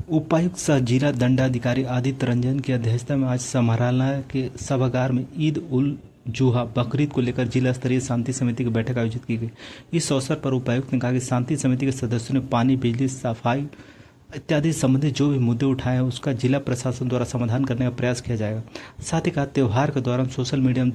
उपायुक्त सह जिला दंडाधिकारी आदित्य रंजन की अध्यक्षता में आज समाहरणालय के सभागार में ईद उल जुहा बकरीद को लेकर जिला स्तरीय शांति समिति की बैठक आयोजित की गई। इस अवसर पर उपायुक्त ने कहा कि शांति समिति के सदस्यों ने पानी, बिजली, सफाई इत्यादि संबंधित जो भी मुद्दे उठाए हैं उसका जिला प्रशासन द्वारा समाधान करने का प्रयास किया जाएगा। साथ ही कहा त्यौहार के दौरान सोशल मीडिया में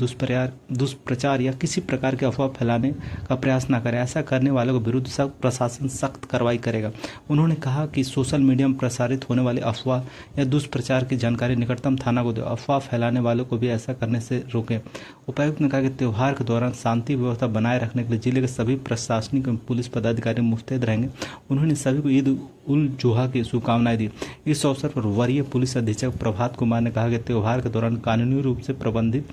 दुष्प्रचार या किसी प्रकार के अफवाह फैलाने का प्रयास न करें। ऐसा करने वालों के विरुद्ध प्रशासन सख्त कार्रवाई करेगा। उन्होंने कहा कि सोशल मीडिया में प्रसारित होने वाली अफवाह या दुष्प्रचार की जानकारी निकटतम थाना को दे। अफवाह फैलाने वालों को भी ऐसा करने से रोकें। उपायुक्त ने कहा कि त्यौहार के दौरान शांति व्यवस्था बनाए रखने के लिए जिले के सभी प्रशासनिक एवं पुलिस पदाधिकारी मुस्तैद रहेंगे। उन्होंने सभी को ईद उल जुहा की शुभकामनाएं दी। इस अवसर पर वरीय पुलिस अधीक्षक प्रभात कुमार ने कहा कि त्यौहार के दौरान कानूनी रूप से प्रबंधित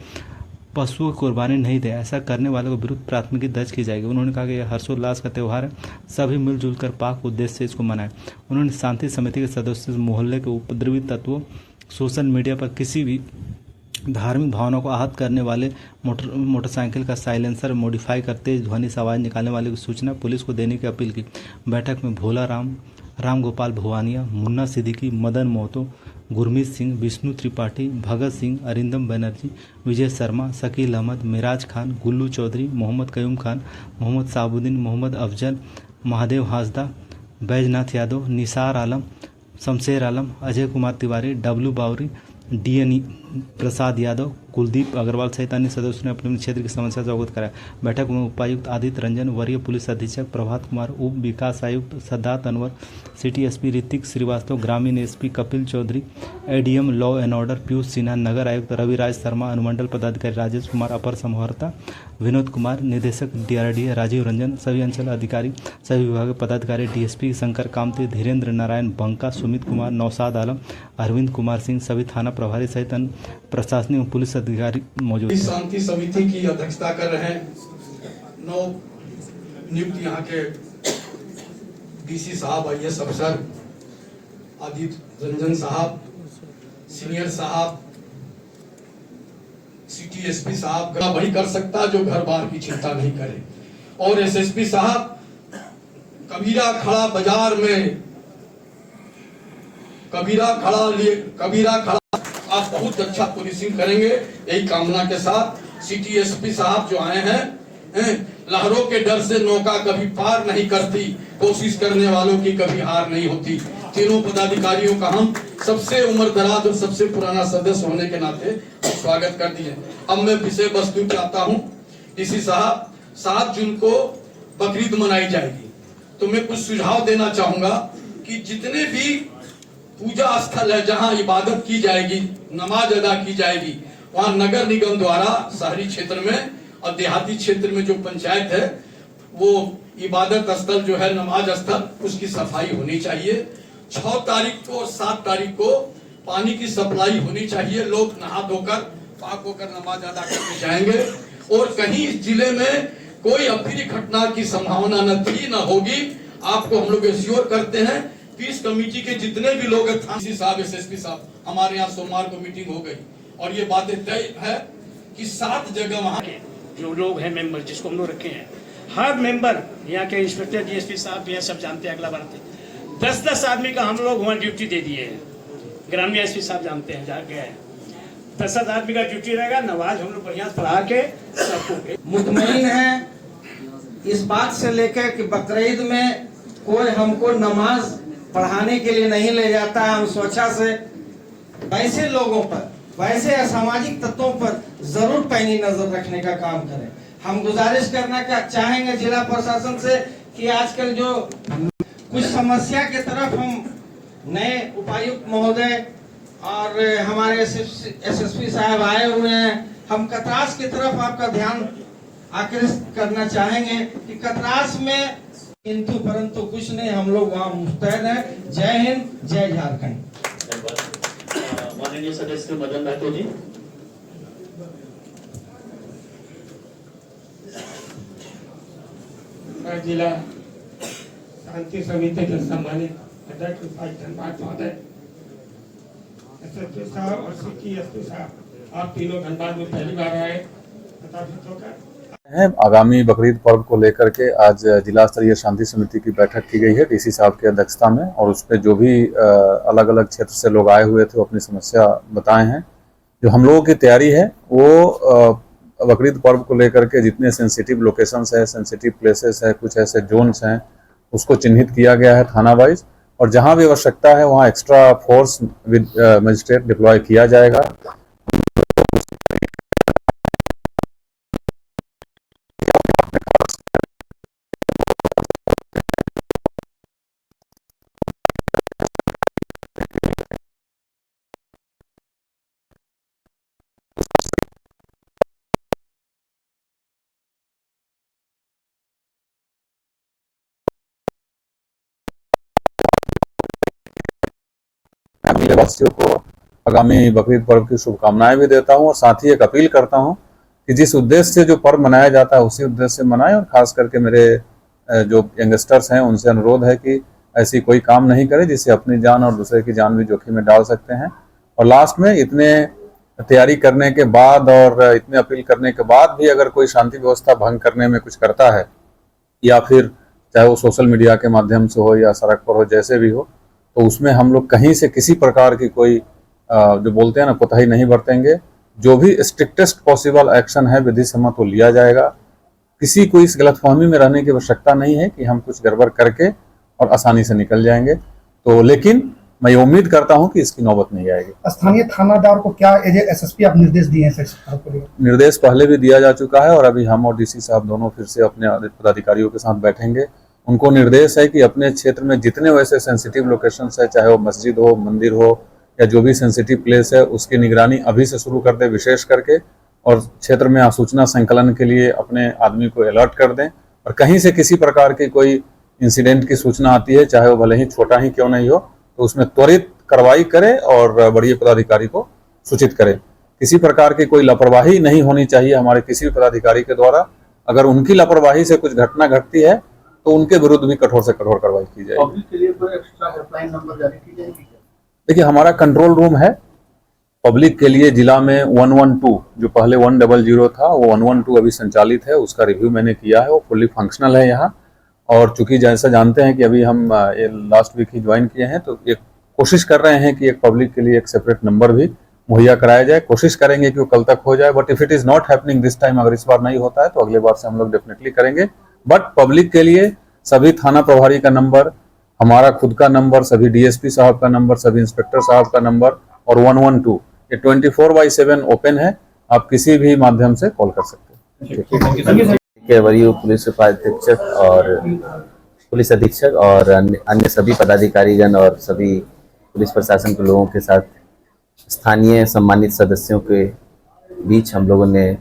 पशुओं की कुर्बानी नहीं दे। ऐसा करने वालों के विरुद्ध प्राथमिकी दर्ज की जाएगी। उन्होंने कहा कि यह हर्षोल्लास का त्यौहार है, सभी मिलजुल कर पाक उद्देश्य से इसको मनाएं। उन्होंने शांति समिति के सदस्यों से मोहल्ले के उपद्रवी तत्वों, सोशल मीडिया पर किसी भी धार्मिक भावनाओं को आहत करने वाले मोटरसाइकिल का साइलेंसर मॉडिफाई कर तेज ध्वनि से आवाज़ निकालने वाले की सूचना पुलिस को देने की अपील की। बैठक में भोला राम गोपाल भुवानिया, मुन्ना सिद्दीकी, मदन मोहतो, गुरमीत सिंह, विष्णु त्रिपाठी, भगत सिंह, अरिंदम बनर्जी, विजय शर्मा, शकील अहमद, मिराज खान, गुल्लू चौधरी, मोहम्मद कयूम खान, मोहम्मद साबुद्दीन, मोहम्मद अफजल, महादेव हासदा, बैजनाथ यादव, निसार आलम, शमशेर आलम, अजय कुमार तिवारी, डब्लू बावरी, डीएन प्रसाद यादव, कुलदीप अग्रवाल सहित अन्य सदस्यों ने अपने क्षेत्र की समस्या से अवगत कराया। बैठक में उपायुक्त आदित्य रंजन, वरीय पुलिस अधीक्षक प्रभात कुमार, उप विकास आयुक्त सद्दात अनवर, सिटी एसपी ऋतिक श्रीवास्तव, ग्रामीण SP Kapil Chaudhary, ADM law and order Piyush Sinha, नगर आयुक्त रविराज शर्मा, अनुमंडल पदाधिकारी राजेश कुमार, अपर समहर्ता विनोद कुमार, निदेशक DRDA राजीव रंजन, सभी अंचल अधिकारी, सभी विभाग के पदाधिकारी, डीएसपी शंकर कामती, धीरेन्द्र नारायण बंका, सुमित कुमार, नौशाद आलम, अरविंद कुमार सिंह, सभी थाना प्रभारी सहित अन्य प्रशासनिक पुलिस अधिकारी मौजूद। शांति समिति की अध्यक्षता कर रहे हैं नौ नियुक्त यहाँ के DC साहब, IAS अफसर आदित्य रंजन साहब, सीनियर साहब, सिटी एसपी साहब वही कर सकता जो घर बार की चिंता नहीं करे। और SSP साहब कबीरा खड़ा बाजार में, कबीरा खड़ा आप बहुत अच्छा पुलिसिंग करेंगे, यही कामना के साथ सिटी एसपी साहब जो आए हैं, लहरों के डर से नौका कभी पार नहीं करती, कोशिश करने वालों की कभी हार नहीं होती। तीनों पदाधिकारियों का हम सबसे उम्र दराज और सबसे पुराना सदस्य होने के नाते स्वागत कर दिए। अब मैं विषय वस्तु चाहता हूँ। DC साहब 7 जून को बकरीद मनाई जाएगी, तो मैं कुछ सुझाव देना चाहूंगा कि जितने भी पूजा स्थल है जहां इबादत की जाएगी, नमाज अदा की जाएगी, वहां नगर निगम द्वारा शहरी क्षेत्र में और देहाती क्षेत्र में जो पंचायत है वो इबादत स्थल जो है, नमाज स्थल, उसकी सफाई होनी चाहिए। 6 तारीख को और 7 तारीख को पानी की सप्लाई होनी चाहिए। लोग नहा धोकर पाक होकर नमाज अदा करके जाएंगे। और कहीं इस जिले में कोई अप्रिय घटना की संभावना न थी न होगी, आपको हम लोग एश्योर करते हैं। पीस कमेटी के जितने भी लोग हैं, साहब, SSP साहब, हमारे यहाँ सोमवार को मीटिंग हो गई और ये बातें तय है कि 7 जगह वहाँ के जो लोग हैं मेंबर, जिसको हम लोग रखे हैं, हर मेंबर यहाँ के इंस्पेक्टर DSP साहब भी सब जानते हैं। अगला बार 10-10 आदमी का हम लोग वहाँ ड्यूटी दे दिए हैं। ग्रामीण SP साहब जानते हैं, जा गए हैं। 10 आदमी का ड्यूटी रहेगा। नमाज हम लोग बढ़िया पढ़ा के सबको मुतमईन है इस बात से लेकर कि बकरीद में कोई हमको नमाज पढ़ाने के लिए नहीं ले जाता है। हम स्वच्छता से वैसे लोगों पर, वैसे असामाजिक तत्वों पर जरूर पैनी नजर रखने का काम करें। हम गुजारिश करना चाहेंगे जिला प्रशासन से कि आजकल जो कुछ समस्या के तरफ हम नए उपायुक्त महोदय और हमारे SSP साहब आए हुए हैं, हम कतरास की तरफ आपका ध्यान आकृष्ट करना चाहेंगे कि कतरास में किंतु परंतु कुछ नहीं, हम लोग वहाँ मुस्तैद हैं। जय हिंद, जय झारखंड। माननीय सदस्य मदन महतो जी। जिला शांति समिति के सम्मानित अध्यक्ष धन्यवाद महोदय, SSP साहब और सिटी SP साहब, आप तीनों धनबाद में पहली बार आए तथा होकर है। आगामी बकरीद पर्व को लेकर के आज जिला स्तरीय शांति समिति की बैठक की गई है डीसी साहब की अध्यक्षता में, और उस पर जो भी अलग अलग क्षेत्र से लोग आए हुए थे वो अपनी समस्या बताए हैं। जो हम लोगों की तैयारी है वो बकरीद पर्व को लेकर के जितने सेंसिटिव लोकेशंस है, सेंसिटिव प्लेसेस है, कुछ ऐसे जोन्स हैं, उसको चिन्हित किया गया है थाना वाइज, और जहां भी आवश्यकता है वहां extra force with magistrate deploy किया जाएगा। मैं वासियों को आगामी बकरीद पर्व की शुभकामनाएं भी देता हूं, और साथ ही एक अपील करता हूं कि जिस उद्देश्य से जो पर्व मनाया जाता है उसी उद्देश्य से मनाएं, और खास करके मेरे जो यंगस्टर्स हैं उनसे अनुरोध है कि ऐसी कोई काम नहीं करें जिससे अपनी जान और दूसरे की जान भी जोखिम में डाल सकते हैं। और लास्ट में इतने तैयारी करने के बाद और इतने अपील करने के बाद भी अगर कोई शांति व्यवस्था भंग करने में कुछ करता है, या फिर चाहे वो सोशल मीडिया के माध्यम से हो या सड़क पर हो, जैसे भी हो, तो उसमें हम लोग कहीं से किसी प्रकार की कोई जो बोलते हैं ना कोताही नहीं बरतेंगे। जो भी स्ट्रिक्टेस्ट पॉसिबल एक्शन है विधि सम्मत वो लिया जाएगा। किसी को इस गलतफहमी में रहने की आवश्यकता नहीं है कि हम कुछ गड़बड़ करके और आसानी से निकल जाएंगे। तो लेकिन मैं ये उम्मीद करता हूं कि इसकी नौबत नहीं आएगी। स्थानीय थानादार को क्या एज एसएसपी आप निर्देश दिए हैं सर? निर्देश पहले भी दिया जा चुका है, और अभी हम और डीसी साहब दोनों फिर से अपने पदाधिकारियों के साथ बैठेंगे। उनको निर्देश है कि अपने क्षेत्र में जितने वैसे सेंसिटिव लोकेशंस है, चाहे वो मस्जिद हो, मंदिर हो, या जो भी सेंसिटिव प्लेस है, उसकी निगरानी अभी से शुरू कर दें विशेष करके, और क्षेत्र में सूचना संकलन के लिए अपने आदमी को अलर्ट कर दें। और कहीं से किसी प्रकार की कोई इंसिडेंट की सूचना आती है, चाहे वो भले ही छोटा ही क्यों नहीं हो, तो उसमें त्वरित कार्रवाई करें और बड़े पदाधिकारी को सूचित करें। किसी प्रकार की कोई लापरवाही नहीं होनी चाहिए हमारे किसी भी पदाधिकारी के द्वारा। अगर उनकी लापरवाही से कुछ घटना घटती है तो उनके विरुद्ध भी कठोर से कठोर कार्रवाई की जाएगी। पब्लिक के लिए कोई एक्स्ट्रा हेल्पलाइन नंबर जारी की जाएगी? देखिए, हमारा कंट्रोल रूम है पब्लिक के लिए जिला में 112, जो पहले 100 था वो 112 अभी संचालित है। उसका रिव्यू मैंने किया है, वो फुल्ली फंक्शनल है यहाँ। और चूंकि जैसा जानते हैं कि अभी हम ये लास्ट वीक ही ज्वाइन किए हैं, तो एक कोशिश कर रहे हैं कि एक पब्लिक के लिए एक सेपरेट नंबर भी मुहैया कराया जाए। कोशिश करेंगे कि वो कल तक हो जाए, but if it is not happening this time, अगर इस बार नहीं होता है तो अगले बार से हम लोग डेफिनेटली करेंगे। बट पब्लिक के लिए सभी थाना प्रभारी का नंबर, हमारा खुद का नंबर, सभी डीएसपी साहब का नंबर, सभी इंस्पेक्टर साहब का नंबर और 112 ये 24/7 ओपन है। आप किसी भी माध्यम से कॉल कर सकते हैं। वरीय पुलिस उपाधीक्षक और पुलिस अधीक्षक और अन्य सभी पदाधिकारीगण और सभी पुलिस प्रशासन के लोगों के साथ स्थानीय सम्मानित सदस्यों के बीच हम लोगों ने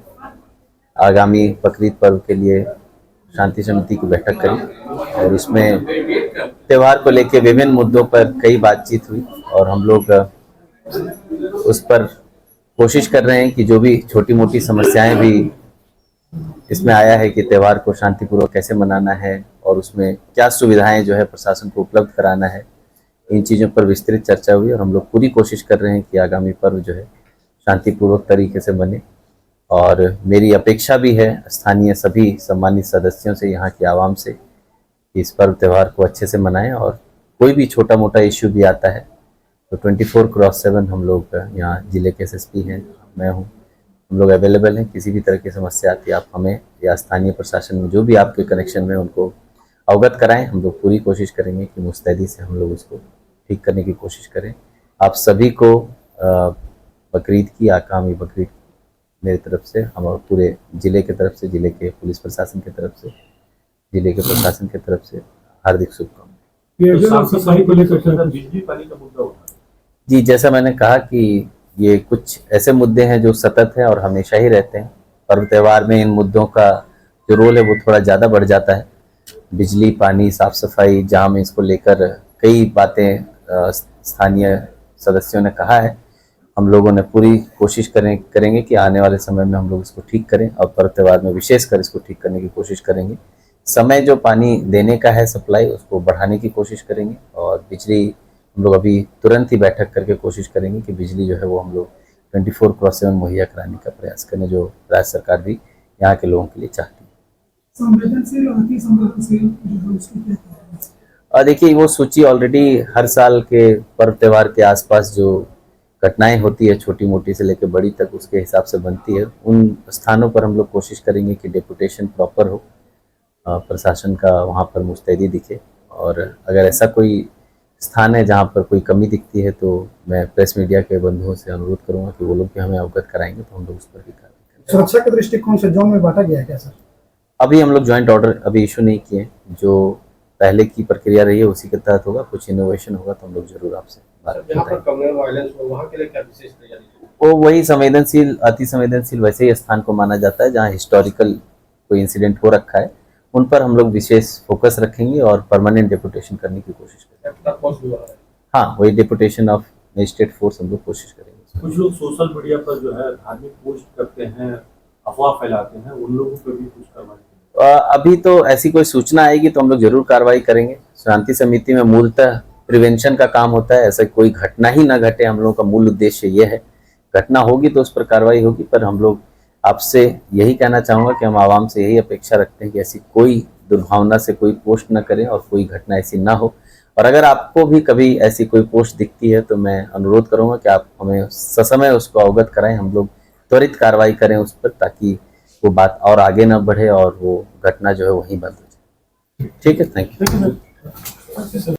आगामी बकरीद पर्व के लिए शांति समिति की बैठक करी, और इसमें त्यौहार को लेकर विभिन्न मुद्दों पर कई बातचीत हुई, और हम लोग उस पर कोशिश कर रहे हैं कि जो भी छोटी मोटी समस्याएं भी इसमें आया है कि त्यौहार को शांतिपूर्वक कैसे मनाना है और उसमें क्या सुविधाएं जो है प्रशासन को उपलब्ध कराना है, इन चीज़ों पर विस्तृत चर्चा हुई। और हम लोग पूरी कोशिश कर रहे हैं कि आगामी पर्व जो है शांतिपूर्वक तरीके से बने। और मेरी अपेक्षा भी है स्थानीय सभी सम्मानित सदस्यों से, यहाँ की आवाम से, कि इस पर्व त्यौहार को अच्छे से मनाएं, और कोई भी छोटा मोटा इश्यू भी आता है तो 24/7 हम लोग यहाँ जिले के एसएसपी हैं, मैं हूँ, हम लोग अवेलेबल हैं। किसी भी तरह की समस्या आती है आप हमें या स्थानीय प्रशासन में जो भी आपके कनेक्शन में उनको अवगत कराएं। हम लोग पूरी कोशिश करेंगे कि मुस्तैदी से हम लोग उसको ठीक करने की कोशिश करें। आप सभी को बकरीद की आगामी बकरीद मेरी तरफ से, हमारे पूरे जिले की तरफ से, जिले के पुलिस प्रशासन की तरफ से, जिले के प्रशासन की तरफ से हार्दिक शुभकामनाएं। जी, जैसा मैंने कहा कि ये कुछ ऐसे मुद्दे हैं जो सतत हैं और हमेशा ही रहते हैं। पर्व त्यौहार में इन मुद्दों का जो रोल है वो थोड़ा ज़्यादा बढ़ जाता है। बिजली, पानी, साफ सफाई, जाम, इसको लेकर कई बातें स्थानीय सदस्यों ने कहा है। हम लोगों ने पूरी कोशिश करेंगे कि आने वाले समय में हम लोग इसको ठीक करें, और पर्व त्यौहार में विशेषकर इसको ठीक करने की कोशिश करेंगे। समय जो पानी देने का है सप्लाई, उसको बढ़ाने की कोशिश करेंगे, और बिजली हम लोग अभी तुरंत ही बैठक करके कोशिश करेंगे कि बिजली जो है वो हम लोग 24/7 मुहैया कराने का प्रयास करें, जो राज्य सरकार भी यहाँ के लोगों के लिए चाहती है। संवेदनशील और अति संवेदनशील जो है उसकी क्या कहना है? और देखिए वो सूची ऑलरेडी हर साल के पर्व त्यौहार के आसपास जो घटनाएं होती है छोटी मोटी से लेकर बड़ी तक उसके हिसाब से बनती है। उन स्थानों पर हम लोग कोशिश करेंगे कि डेपुटेशन प्रॉपर हो, प्रशासन का वहाँ पर मुस्तैदी दिखे, और अगर ऐसा कोई स्थान है जहाँ पर कोई कमी दिखती है तो मैं प्रेस मीडिया के बंधुओं से अनुरोध करूँगा कि वो लोग भी हमें अवगत कराएंगे तो हम लोग उस पर भी कार्रवाई करेंगे। सुरक्षा के दृष्टिकोण से जोन में बांटा गया है क्या सर? अभी हम लोग ज्वाइंट ऑर्डर अभी इशू नहीं किए, जो पहले की प्रक्रिया रही है उसी के तहत होगा। कुछ इनोवेशन होगा तो हम लोग जरूर आपसे बात करेंगे। कम्युनल वायलेंस हो वहाँ के लिए क्या विशेष तैयारी? वो वही संवेदनशील अति संवेदनशील वैसे ही स्थान को माना जाता है जहाँ हिस्टोरिकल कोई इंसिडेंट हो रखा है, उन पर हम लोग विशेष फोकस रखेंगे और परमानेंट डेपुटेशन करने की कोशिश करेंगे। हाँ, वही डेपुटेशन ऑफ मजिस्ट्रेट फोर्स हम लोग कोशिश करेंगे। कुछ लोग सोशल मीडिया पर जो है धार्मिक पोस्ट करते हैं, अफवाह फैलाते हैं, उन लोगों पर भी कुछ कार्रवाई? अभी तो ऐसी कोई सूचना आएगी तो हम लोग जरूर कार्रवाई करेंगे। शांति समिति में मूलतः प्रिवेंशन का काम होता है, ऐसा कोई घटना ही ना घटे, हम लोगों का मूल उद्देश्य ये है। घटना होगी तो उस पर कार्रवाई होगी, पर हम लोग आपसे यही कहना चाहूँगा कि हम आवाम से यही अपेक्षा रखते हैं कि ऐसी कोई दुर्भावना से कोई पोस्ट न करें और कोई घटना ऐसी ना हो। और अगर आपको भी कभी ऐसी कोई पोस्ट दिखती है तो मैं अनुरोध करूँगा कि आप हमें ससमय उसको अवगत कराएं, हम लोग त्वरित कार्रवाई करें उस पर, ताकि वो बात और आगे ना बढ़े और वो घटना जो है वहीं बंद हो जाए। ठीक है, थैंक यू।